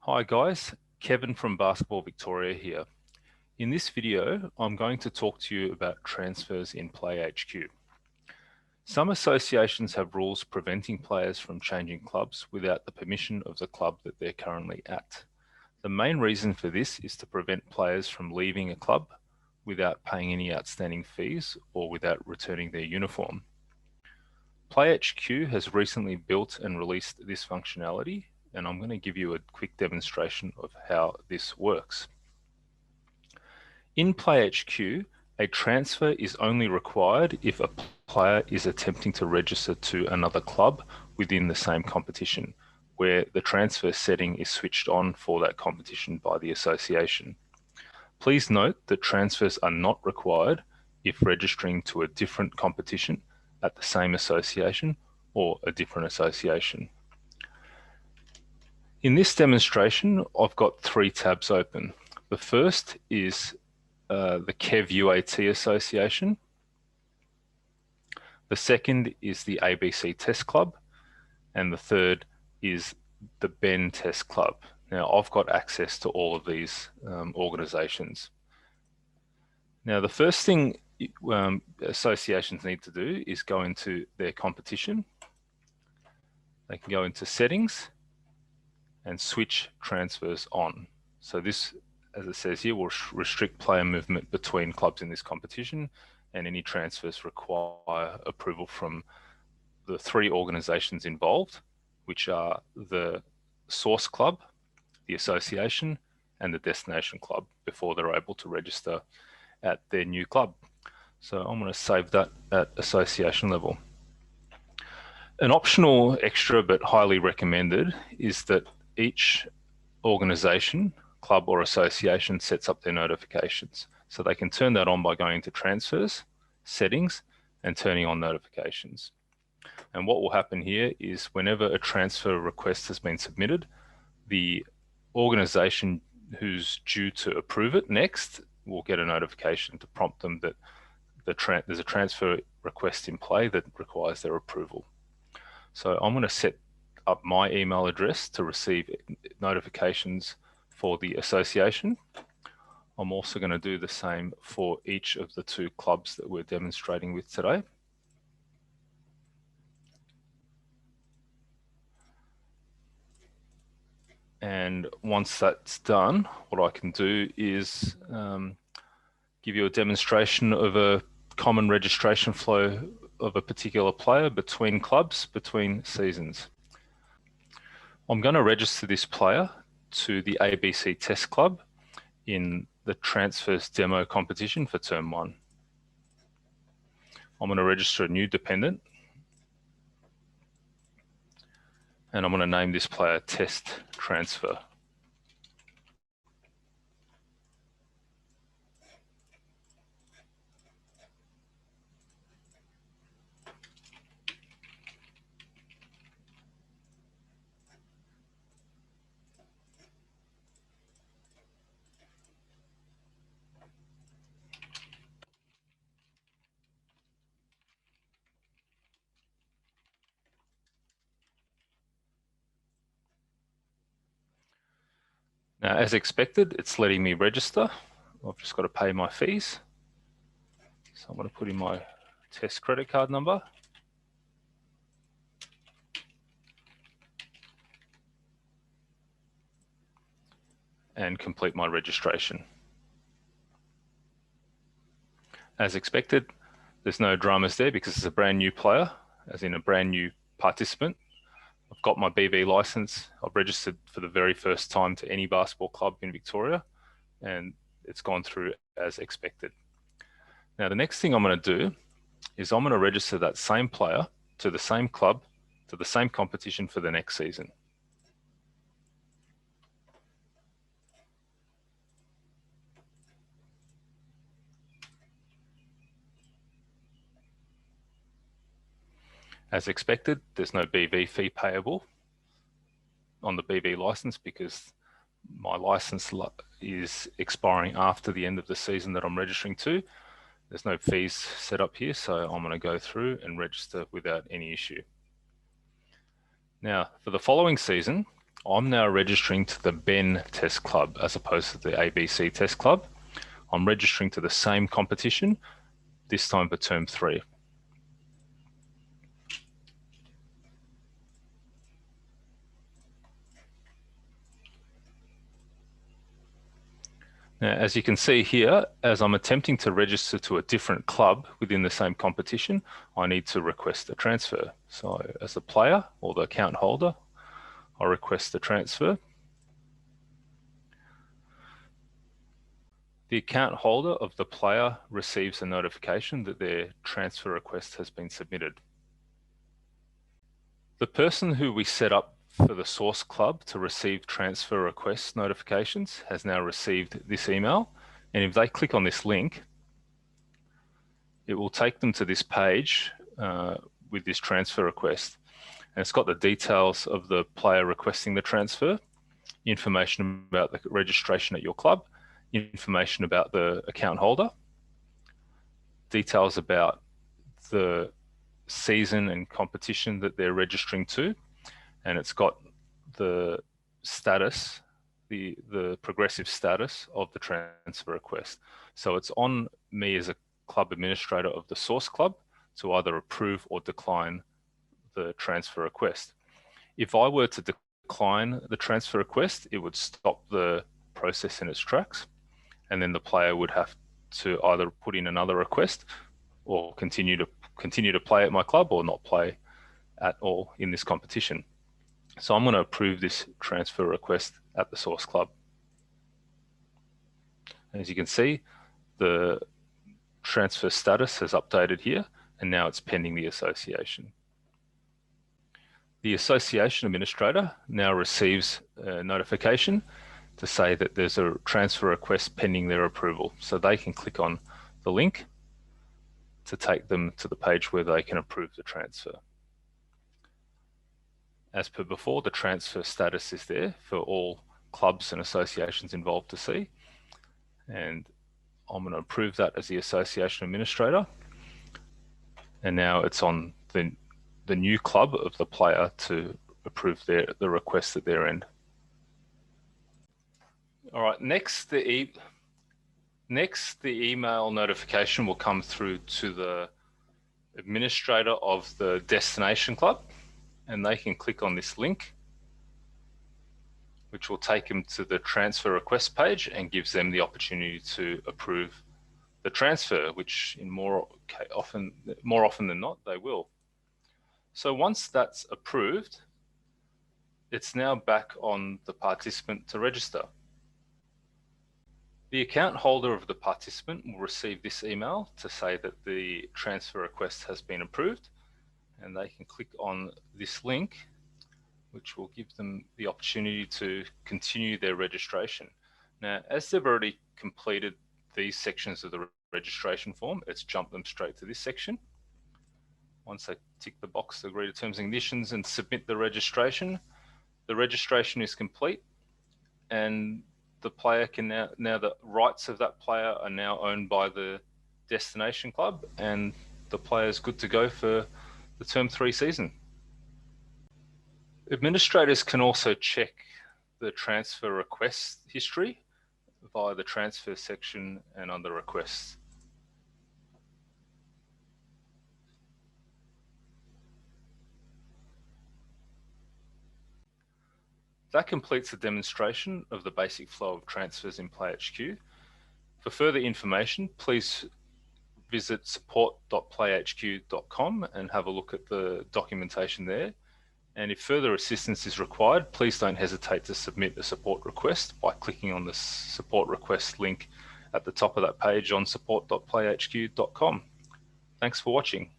Hi guys, Kevin from Basketball Victoria here. In this video, I'm going to talk to you about transfers in PlayHQ. Some associations have rules preventing players from changing clubs without the permission of the club that they're currently at. The main reason for this is to prevent players from leaving a club without paying any outstanding fees or without returning their uniform. PlayHQ has recently built and released this functionality, and I'm going to give you a quick demonstration of how this works. In PlayHQ, a transfer is only required if a player is attempting to register to another club within the same competition, where the transfer setting is switched on for that competition by the association. Please note that transfers are not required if registering to a different competition at the same association or a different association. In this demonstration, I've got three tabs open. The first is the KEV UAT Association. The second is the ABC Test Club. And the third is the Ben Test Club. Now, I've got access to all of these organisations. Now, the first thing associations need to do is go into their competition. They can go into settings and switch transfers on. So this, as it says here, will restrict player movement between clubs in this competition, and any transfers require approval from the three organisations involved, which are the source club, the association, and the destination club, before they're able to register at their new club. So I'm going to save that at association level. An optional extra but highly recommended is that each organisation, club or association, sets up their notifications. So they can turn that on by going to transfers, settings, and turning on notifications. And what will happen here is whenever a transfer request has been submitted, the organisation who's due to approve it next will get a notification to prompt them that there's a transfer request in play that requires their approval. So I'm going to set up my email address to receive notifications for the association. I'm also going to do the same for each of the two clubs that we're demonstrating with today. And once that's done, what I can do is give you a demonstration of a common registration flow of a particular player between clubs, between seasons. I'm going to register this player to the ABC Test Club in the transfers demo competition for term 1. I'm going to register a new dependent, and I'm going to name this player Test Transfer. Now, as expected, it's letting me register. I've just got to pay my fees. So I'm going to put in my test credit card number. And complete my registration. As expected, there's no dramas there because it's a brand new player, as in a brand new participant. I've got my BV license. I've registered for the very first time to any basketball club in Victoria, and it's gone through as expected. Now, the next thing I'm going to do is I'm going to register that same player to the same club, to the same competition for the next season. As expected, there's no BV fee payable on the BV license because my license is expiring after the end of the season that I'm registering to. There's no fees set up here, so I'm going to go through and register without any issue. Now, for the following season, I'm now registering to the Ben Test Club as opposed to the ABC Test Club. I'm registering to the same competition, this time for term 3. Now, as you can see here, as I'm attempting to register to a different club within the same competition, I need to request a transfer. So as the player or the account holder, I request the transfer. The account holder of the player receives a notification that their transfer request has been submitted. The person who we set up for the source club to receive transfer request notifications has now received this email. And if they click on this link, it will take them to this page with this transfer request. And it's got the details of the player requesting the transfer, information about the registration at your club, information about the account holder, details about the season and competition that they're registering to, and it's got the status, the progressive status of the transfer request. So it's on me as a club administrator of the source club to either approve or decline the transfer request. If I were to decline the transfer request, it would stop the process in its tracks, and then the player would have to either put in another request or continue to play at my club or not play at all in this competition. So I'm going to approve this transfer request at the source club. As you can see, the transfer status has updated here, and now it's pending the association. The association administrator now receives a notification to say that there's a transfer request pending their approval. So they can click on the link to take them to the page where they can approve the transfer. As per before, the transfer status is there for all clubs and associations involved to see. And I'm going to approve that as the association administrator. And now it's on the new club of the player to approve the request at their end. All right, next the email notification will come through to the administrator of the destination club, and they can click on this link, which will take them to the transfer request page and gives them the opportunity to approve the transfer, which in more often than not, they will. So once that's approved, it's now back on the participant to register. The account holder of the participant will receive this email to say that the transfer request has been approved, and they can click on this link, which will give them the opportunity to continue their registration. Now, as they've already completed these sections of the registration form, it's jumped them straight to this section. Once they tick the box to agree to terms and conditions and submit the registration is complete, and the player can now the rights of that player are now owned by the destination club, and the player is good to go for the term 3 season. Administrators can also check the transfer request history via the transfer section and under requests. That completes the demonstration of the basic flow of transfers in PlayHQ. For further information, please visit support.playhq.com and have a look at the documentation there. And if further assistance is required, please don't hesitate to submit a support request by clicking on the support request link at the top of that page on support.playhq.com. Thanks for watching.